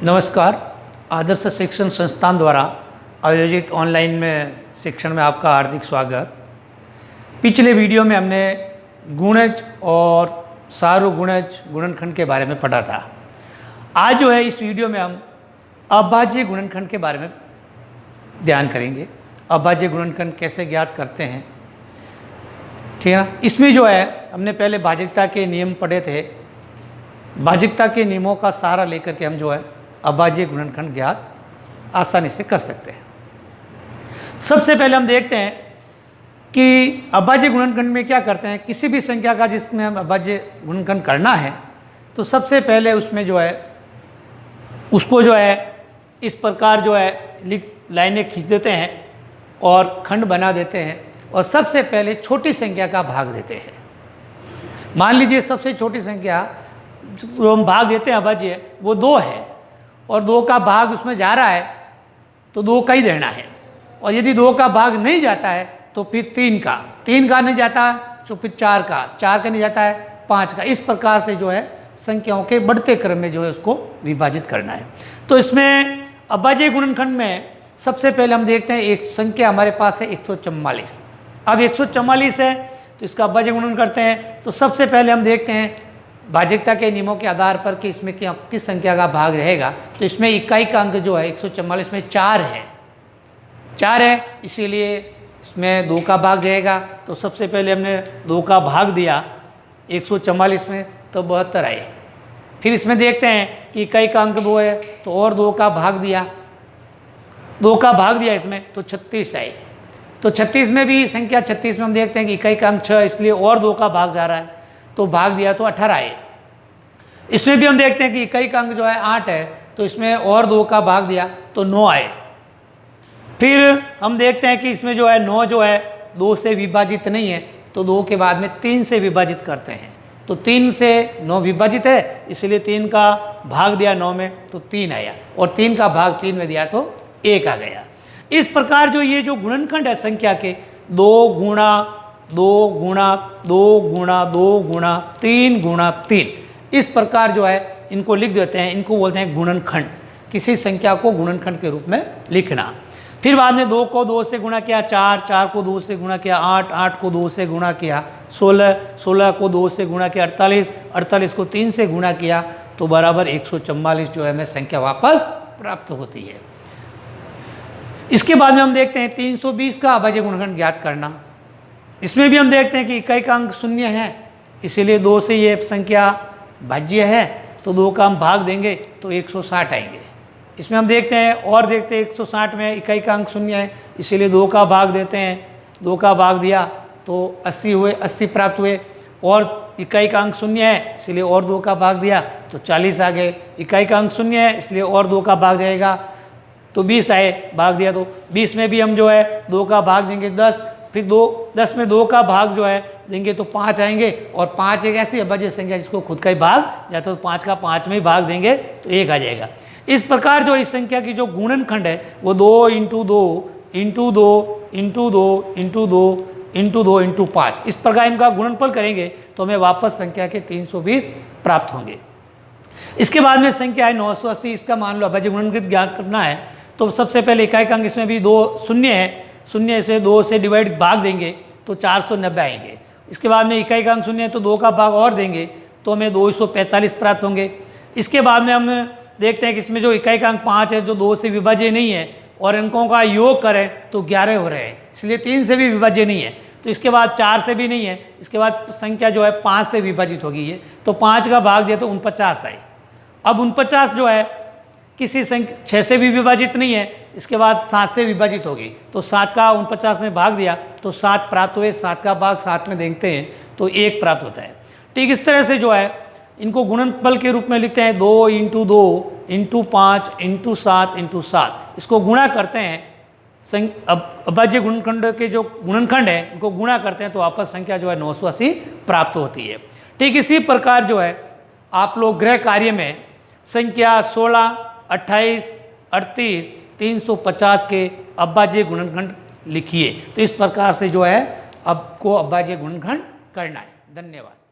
नमस्कार। आदर्श शिक्षण संस्थान द्वारा आयोजित ऑनलाइन में शिक्षण में आपका हार्दिक स्वागत। पिछले वीडियो में हमने गुणज और सार्वगुणज गुणनखंड के बारे में पढ़ा था। आज जो है इस वीडियो में हम अभाज्य गुणनखंड के बारे में ध्यान करेंगे। अभाज्य गुणनखंड कैसे ज्ञात करते हैं, ठीक है ना। इसमें जो है हमने पहले भाज्यता के नियम पढ़े थे। भाज्यता के नियमों का सहारा लेकर के हम जो है अभाज्य गुणनखंड ज्ञात आसानी से कर सकते हैं। सबसे पहले हम देखते हैं कि अभाज्य गुणनखंड में क्या करते हैं। किसी भी संख्या का जिसमें हम अभाज्य गुणनखंड करना है तो सबसे पहले उसमें जो है उसको जो है इस प्रकार जो है लाइनें खींच देते हैं और खंड बना देते हैं और सबसे पहले छोटी संख्या का भाग देते हैं। मान लीजिए सबसे छोटी संख्या जो हम भाग देते हैं अभाज्य वो 2 है और 2 का भाग उसमें जा रहा है तो 2 का ही देना है। और यदि 2 का भाग नहीं जाता है तो फिर 3 का नहीं जाता तो फिर 4 का नहीं जाता है 5 का। इस प्रकार से जो है संख्याओं के बढ़ते क्रम में जो है उसको विभाजित करना है। तो इसमें अभाज्य गुणनखंड में सबसे पहले हम देखते हैं एक संख्या हमारे पास है 144। अब 144 है तो इसका अभाज्य गुणन करते हैं। तो सबसे पहले हम देखते हैं भाज्यता के नियमों के आधार पर कि इसमें किस संख्या का भाग रहेगा। तो इसमें इकाई का अंक जो है 144 में 4 है, इसीलिए इसमें 2 का भाग रहेगा। तो सबसे पहले हमने 2 का भाग दिया 144 में तो 72 आए। फिर इसमें देखते हैं कि इकाई का अंक 2 है तो और 2 का भाग दिया इसमें तो 36 आए। तो 36 में भी संख्या 36 में हम देखते हैं कि इकाई का अंक 6 इसलिए और 2 का भाग जा रहा है तो भाग दिया तो 18 आए। इसमें भी हम देखते हैं कि इकाई का अंक जो है 8 है तो इसमें और 2 का भाग दिया तो 9 आए। फिर हम देखते हैं कि इसमें जो है 9 जो है 2 से विभाजित नहीं है तो 2 के बाद में 3 से विभाजित करते हैं। तो 3 से 9 विभाजित है इसलिए 3 का भाग दिया 9 में तो 3 आया और 3 का भाग 3 में दिया तो 1 आ गया। इस प्रकार जो ये जो गुणनखंड है संख्या के 2 गुणा 2 गुणा 2 गुणा 2 गुणा 3 गुणा 3 इस प्रकार जो है इनको लिख देते हैं। इनको बोलते हैं गुणनखंड। किसी संख्या को गुणनखंड के रूप में लिखना। फिर बाद में 2 को 2 से गुणा किया 4 को 2 से गुणा किया 8 को 2 से गुणा किया 16 को 2 से गुणा किया 48 को 3 से गुणा किया तो बराबर 144 जो है हमें संख्या वापस प्राप्त होती है। इसके बाद में हम देखते हैं 320 का अभाज्य गुणनखंड ज्ञात करना। इसमें भी हम देखते हैं कि इकाई का अंक 0 है इसीलिए 2 से ये संख्या भाज्य है तो 2 का हम भाग देंगे तो 160 आएंगे। इसमें हम देखते हैं 160 में इकाई का अंक 0 है इसीलिए 2 का भाग देते हैं। 2 का भाग दिया तो 80 प्राप्त हुए और इकाई का अंक 0 है इसलिए और 2 का भाग दिया तो 40 आ गए। इकाई का अंक 0 है इसलिए और 2 का भाग जाएगा तो 20 आए, भाग दिया तो 20 में भी हम जो है 2 का भाग देंगे 10। फिर 10 में 2 का भाग जो है देंगे तो 5 आएंगे और 5 एक ऐसी अभाज्य संख्या जिसको खुद का ही भाग जाता है तो 5 का 5 में ही भाग देंगे तो 1 आ जाएगा। इस प्रकार जो इस संख्या की जो गुणनखंड है वो 2 into 2 into 2 into 2 into 2 into 2 into 5 इस प्रकार इनका गुणनफल करेंगे तो हमें वापस संख्या के 320 प्राप्त होंगे। इसके बाद में संख्या है 980। इसका मान लो अभाज्य गुणनखंड ज्ञात करना है तो सबसे पहले इकाई का अंक इसमें भी 2 शून्य है, 0 से 2 से डिवाइड भाग देंगे तो 490 आएंगे। इसके बाद में इकाई का अंक 0 है तो 2 का भाग और देंगे तो हमें 245 प्राप्त होंगे। इसके बाद में हम देखते हैं कि इसमें जो इकाई का अंक 5 है जो 2 से विभाज्य नहीं है और अंकों का योग करें तो 11 हो रहे हैं इसलिए 3 से भी विभाज्य नहीं है। तो इसके बाद 4 से भी नहीं है। इसके बाद संख्या जो है 5 से विभाजित होगी ये तो 5 का भाग दिया तो 49 आए। अब 49 जो है किसी संख्या 6 से भी विभाजित नहीं है। इसके बाद 7 से विभाजित होगी तो 7 का 49 में भाग दिया तो 7 प्राप्त हुए। 7 का भाग 7 में देखते हैं तो 1 प्राप्त होता है। ठीक इस तरह से जो है इनको गुणनफल के रूप में लिखते हैं 2 इंटू 2 इंटू 5 इंटू 7 इंटू 7। इसको गुणा करते हैं अभाज्य गुणनखंड के जो गुणनखंड है इनको गुणा करते हैं तो वापस संख्या जो है 980 प्राप्त होती है। ठीक इसी प्रकार जो है आप लोग गृह कार्य में संख्या 16, 28, 38, 350 के अभाज्य गुणनखंड लिखिए। तो इस प्रकार से जो है आपको अभाज्य गुणनखंड करना है। धन्यवाद।